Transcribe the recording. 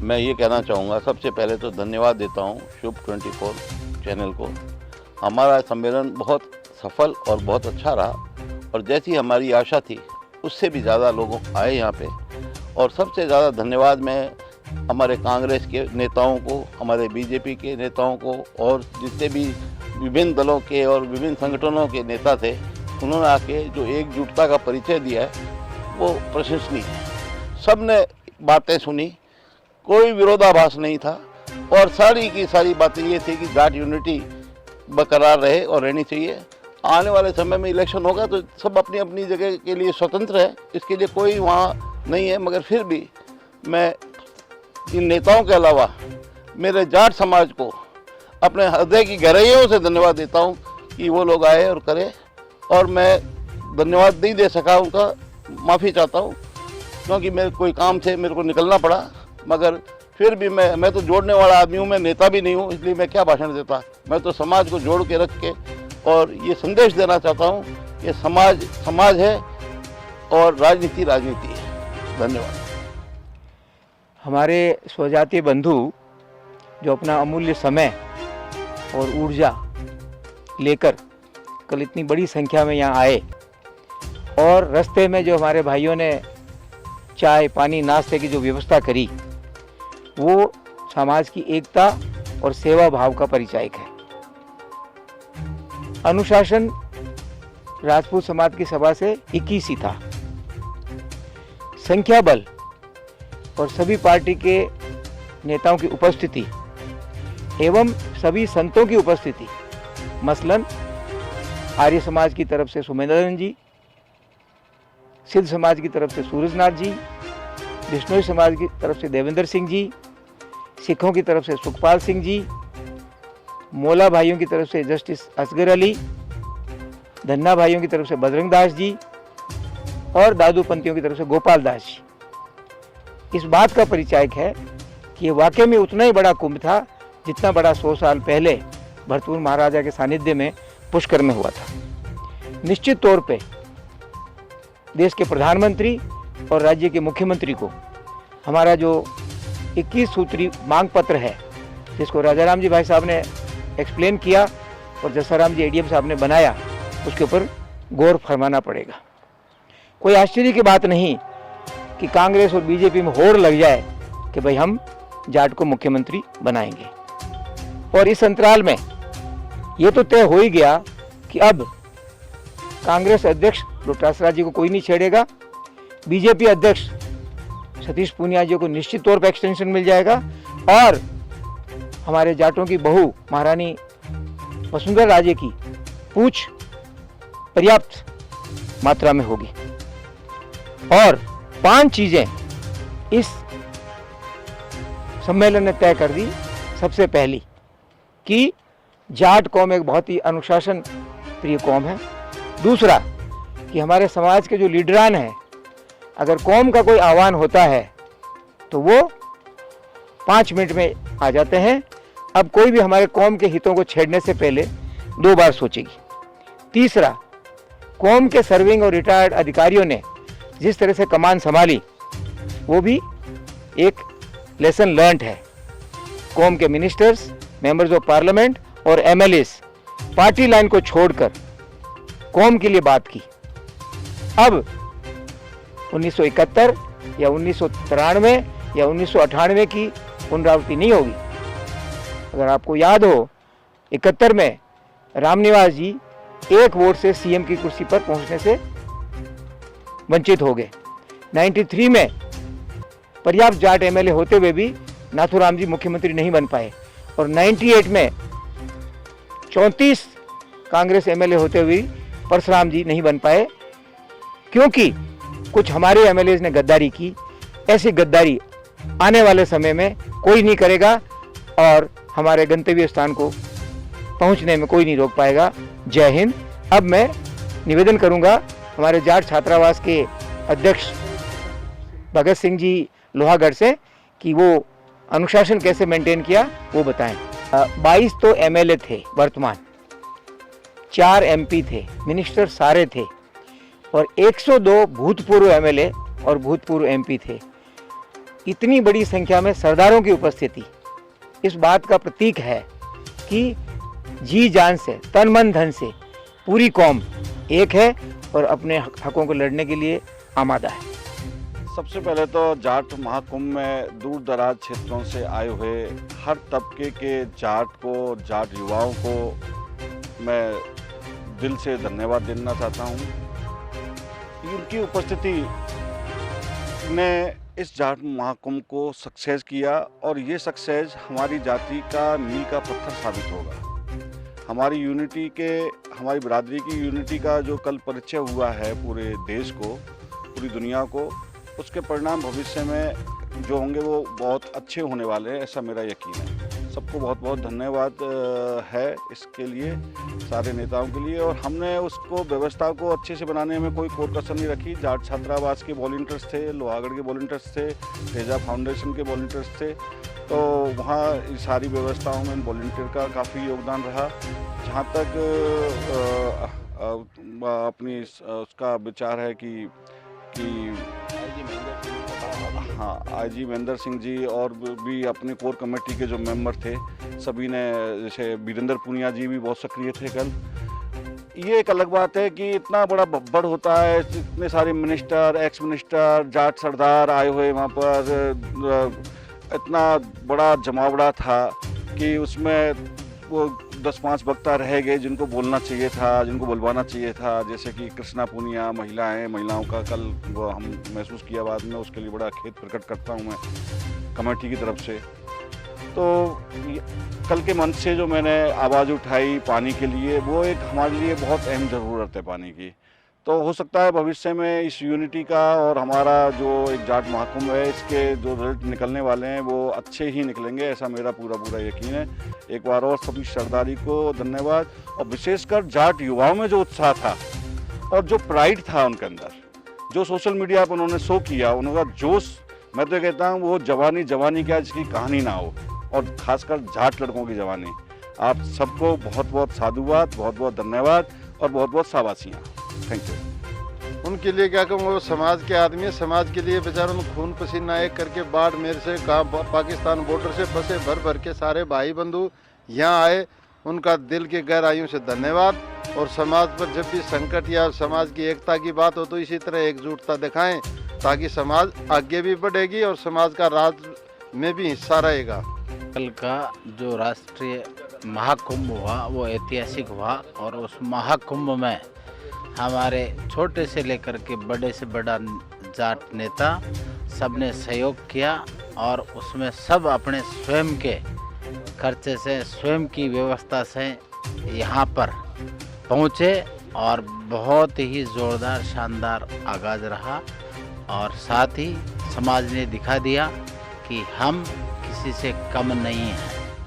मैं ये कहना चाहूँगा, सबसे पहले तो धन्यवाद देता हूँ शुभ 24 चैनल को। हमारा सम्मेलन बहुत सफल और बहुत अच्छा रहा और जैसी हमारी आशा थी उससे भी ज़्यादा लोग आए यहाँ पे। और सबसे ज़्यादा धन्यवाद मैं हमारे कांग्रेस के नेताओं को, हमारे बीजेपी के नेताओं को और जितने भी विभिन्न दलों के और विभिन्न संगठनों के नेता थे, उन्होंने आके जो एकजुटता का परिचय दिया है वो प्रशंसनीय है। सब ने बातें सुनी, कोई विरोधाभास नहीं था और सारी की सारी बातें ये थी कि जाट यूनिटी बरकरार रहे और रहनी चाहिए। आने वाले समय में इलेक्शन होगा तो सब अपनी अपनी जगह के लिए स्वतंत्र है, इसके लिए कोई वहाँ नहीं है, मगर फिर भी मैं इन नेताओं के अलावा मेरे जाट समाज को अपने हृदय की गहराइयों से धन्यवाद देता हूँ कि वो लोग आए और करें। और मैं धन्यवाद नहीं दे सका, उनका माफ़ी चाहता हूँ क्योंकि मेरे कोई काम से मेरे को निकलना पड़ा, मगर फिर भी मैं तो जोड़ने वाला आदमी हूँ, मैं नेता भी नहीं हूँ, इसलिए मैं क्या भाषण देता। मैं तो समाज को जोड़ के रख के और ये संदेश देना चाहता हूँ कि समाज समाज है और राजनीति राजनीति है। धन्यवाद। हमारे स्वजातीय बंधु जो अपना अमूल्य समय और ऊर्जा लेकर कल इतनी बड़ी संख्या में यहाँ आए और रास्ते में जो हमारे भाइयों ने चाय पानी नाश्ते की जो व्यवस्था करी, वो समाज की एकता और सेवा भाव का परिचायक है। अनुशासन राजपूत समाज की सभा से 21 ही था। संख्या बल और सभी पार्टी के नेताओं की उपस्थिति एवं सभी संतों की उपस्थिति, मसलन आर्य समाज की तरफ से सुमेंद्रन जी, सिद्ध समाज की तरफ से सूरजनाथ जी, बिश्नोई समाज की तरफ से देवेंद्र सिंह जी, सिखों की तरफ से सुखपाल सिंह जी, मोला भाइयों की तरफ से जस्टिस असगर अली, धन्ना भाइयों की तरफ से बजरंग दास जी और दादू पंथियों की तरफ से गोपाल दास जी। इस बात का परिचायक है कि ये वाकई में उतना ही बड़ा कुंभ था जितना बड़ा 100 साल पहले भरतपुर महाराजा के सानिध्य में पुष्कर में हुआ था। निश्चित तौर पे देश के प्रधानमंत्री और राज्य के मुख्यमंत्री को हमारा जो 21 सूत्री मांग पत्र है, जिसको राजाराम जी भाई साहब ने एक्सप्लेन किया और जसाराम जी एडीएम साहब ने बनाया, उसके ऊपर गौर फरमाना पड़ेगा। कोई आश्चर्य की बात नहीं कि कांग्रेस और बीजेपी में होड़ लग जाए कि भाई हम जाट को मुख्यमंत्री बनाएंगे। और इस अंतराल में ये तो तय हो ही गया कि अब कांग्रेस अध्यक्ष डॉक्टर आसरा जी को कोई नहीं छेड़ेगा, बीजेपी अध्यक्ष सतीश पूनिया जी को निश्चित तौर पर एक्सटेंशन मिल जाएगा और हमारे जाटों की बहू महारानी वसुंधरा राजे की पूछ पर्याप्त मात्रा में होगी। और 5 चीजें इस सम्मेलन ने तय कर दी। सबसे पहली कि जाट कौम एक बहुत ही अनुशासन प्रिय कौम है। दूसरा कि हमारे समाज के जो लीडरान हैं, अगर कौम का कोई आह्वान होता है तो वो 5 मिनट में आ जाते हैं। अब कोई भी हमारे कौम के हितों को छेड़ने से पहले 2 बार सोचेगी। तीसरा, कौम के सर्विंग और रिटायर्ड अधिकारियों ने जिस तरह से कमान संभाली वो भी एक लेसन लर्नड है। कौम के मिनिस्टर्स, मेंबर्स ऑफ पार्लियामेंट और एमएलएस पार्टी लाइन को छोड़कर कौम के लिए बात की। अब 1971 या 1993 या 1998 की पुनरावृत्ति नहीं होगी। अगर आपको याद हो, 71 में रामनिवास जी 1 वोट से सीएम की कुर्सी पर पहुंचने से वंचित हो गए। 93 में पर्याप्त जाट एमएलए होते हुए भी नाथूराम जी मुख्यमंत्री नहीं बन पाए और 98 में 34 कांग्रेस एमएलए होते हुए परशुराम जी नहीं बन पाए, क्योंकि कुछ हमारे एमएलए ने गद्दारी की। ऐसी गद्दारी आने वाले समय में कोई नहीं करेगा और हमारे गंतव्य स्थान को पहुंचने में कोई नहीं रोक पाएगा। जय हिंद। अब मैं निवेदन करूंगा हमारे जाट छात्रावास के अध्यक्ष भगत सिंह जी लोहागढ़ से कि वो अनुशासन कैसे मेंटेन किया वो बताएं। 22 तो एमएलए थे वर्तमान, 4 एमपी थे, मिनिस्टर सारे थे और 102 भूतपूर्व एमएलए और भूतपूर्व एमपी थे। इतनी बड़ी संख्या में सरदारों की उपस्थिति इस बात का प्रतीक है कि जी जान से, तन मन धन से पूरी कौम एक है और अपने हकों को लड़ने के लिए आमादा है। सबसे पहले तो जाट महाकुंभ में दूर दराज क्षेत्रों से आए हुए हर तबके के जाट युवाओं को मैं दिल से धन्यवाद देना चाहता हूँ। उनकी उपस्थिति ने इस जाट महाकुंभ को सक्सेस किया और ये सक्सेस हमारी जाति का मील का पत्थर साबित होगा। हमारी बिरादरी की यूनिटी का जो कल परिचय हुआ है पूरे देश को, पूरी दुनिया को, उसके परिणाम भविष्य में जो होंगे वो बहुत अच्छे होने वाले हैं, ऐसा मेरा यकीन है। सबको बहुत बहुत धन्यवाद है इसके लिए, सारे नेताओं के लिए। और हमने उसको व्यवस्था को अच्छे से बनाने में कोई कोर कसर नहीं रखी। जाट छात्रावास के वॉलंटियर्स थे, लोहागढ़ के वॉलंटियर्स थे, तेजा फाउंडेशन के वॉलंटियर्स थे, तो वहाँ सारी व्यवस्थाओं में वॉलंटियर का काफ़ी योगदान रहा। जहाँ तक अपनी उसका विचार है कि हाँ, आईजी महेंद्र सिंह जी और भी अपने कोर कमेटी के जो मेंबर थे सभी ने, जैसे वीरेंद्र पुनिया जी भी बहुत सक्रिय थे कल। ये एक अलग बात है कि इतना बड़ा बब्बड़ होता है, इतने सारे मिनिस्टर, एक्स मिनिस्टर, जाट सरदार आए हुए वहाँ पर, इतना बड़ा जमावड़ा था कि उसमें वो 10-5 वक्ता रह गए जिनको बोलना चाहिए था, जिनको बुलवाना चाहिए था, जैसे कि कृष्णा पुनिया, महिलाओं का कल वो हम महसूस किया बाद में, उसके लिए बड़ा खेद प्रकट करता हूँ मैं कमेटी की तरफ से। तो कल के मंच से जो मैंने आवाज़ उठाई पानी के लिए, वो एक हमारे लिए बहुत अहम ज़रूरत है पानी की। तो हो सकता है भविष्य में इस यूनिटी का और हमारा जो एक जाट महाकुंभ है, इसके जो रिजल्ट निकलने वाले हैं वो अच्छे ही निकलेंगे, ऐसा मेरा पूरा यकीन है। एक बार और सभी सरदारी को धन्यवाद, और विशेषकर जाट युवाओं में जो उत्साह था और जो प्राइड था उनके अंदर, जो सोशल मीडिया पर उन्होंने शो किया, उनका जोश, मैं तो कहता हूँ वो जवानी क्या जिसकी कहानी ना हो, और खासकर जाट लड़कों की जवानी। आप सबको बहुत बहुत साधुवाद, बहुत बहुत धन्यवाद और बहुत बहुत शाबाशियाँ। Thank you. उनके लिए क्या कहूँ, वो समाज के आदमी है, समाज के लिए बेचारों ने खून पसीना एक करके बाढ़ मेरे से कहा पाकिस्तान बॉर्डर से बसे भर के सारे भाई बंधु यहाँ आए, उनका दिल की गहराइयों से धन्यवाद। और समाज पर जब भी संकट या समाज की एकता की बात हो तो इसी तरह एकजुटता दिखाएं, ताकि समाज आगे भी बढ़ेगी और समाज का राज में भी हिस्सा रहेगा। कल का जो राष्ट्रीय महाकुंभ हुआ वो ऐतिहासिक हुआ, और उस महाकुंभ में हमारे छोटे से लेकर के बड़े से बड़ा जाट नेता सबने सहयोग किया, और उसमें सब अपने स्वयं के खर्चे से, स्वयं की व्यवस्था से यहाँ पर पहुँचे, और बहुत ही ज़ोरदार शानदार आगाज़ रहा। और साथ ही समाज ने दिखा दिया कि हम किसी से कम नहीं हैं।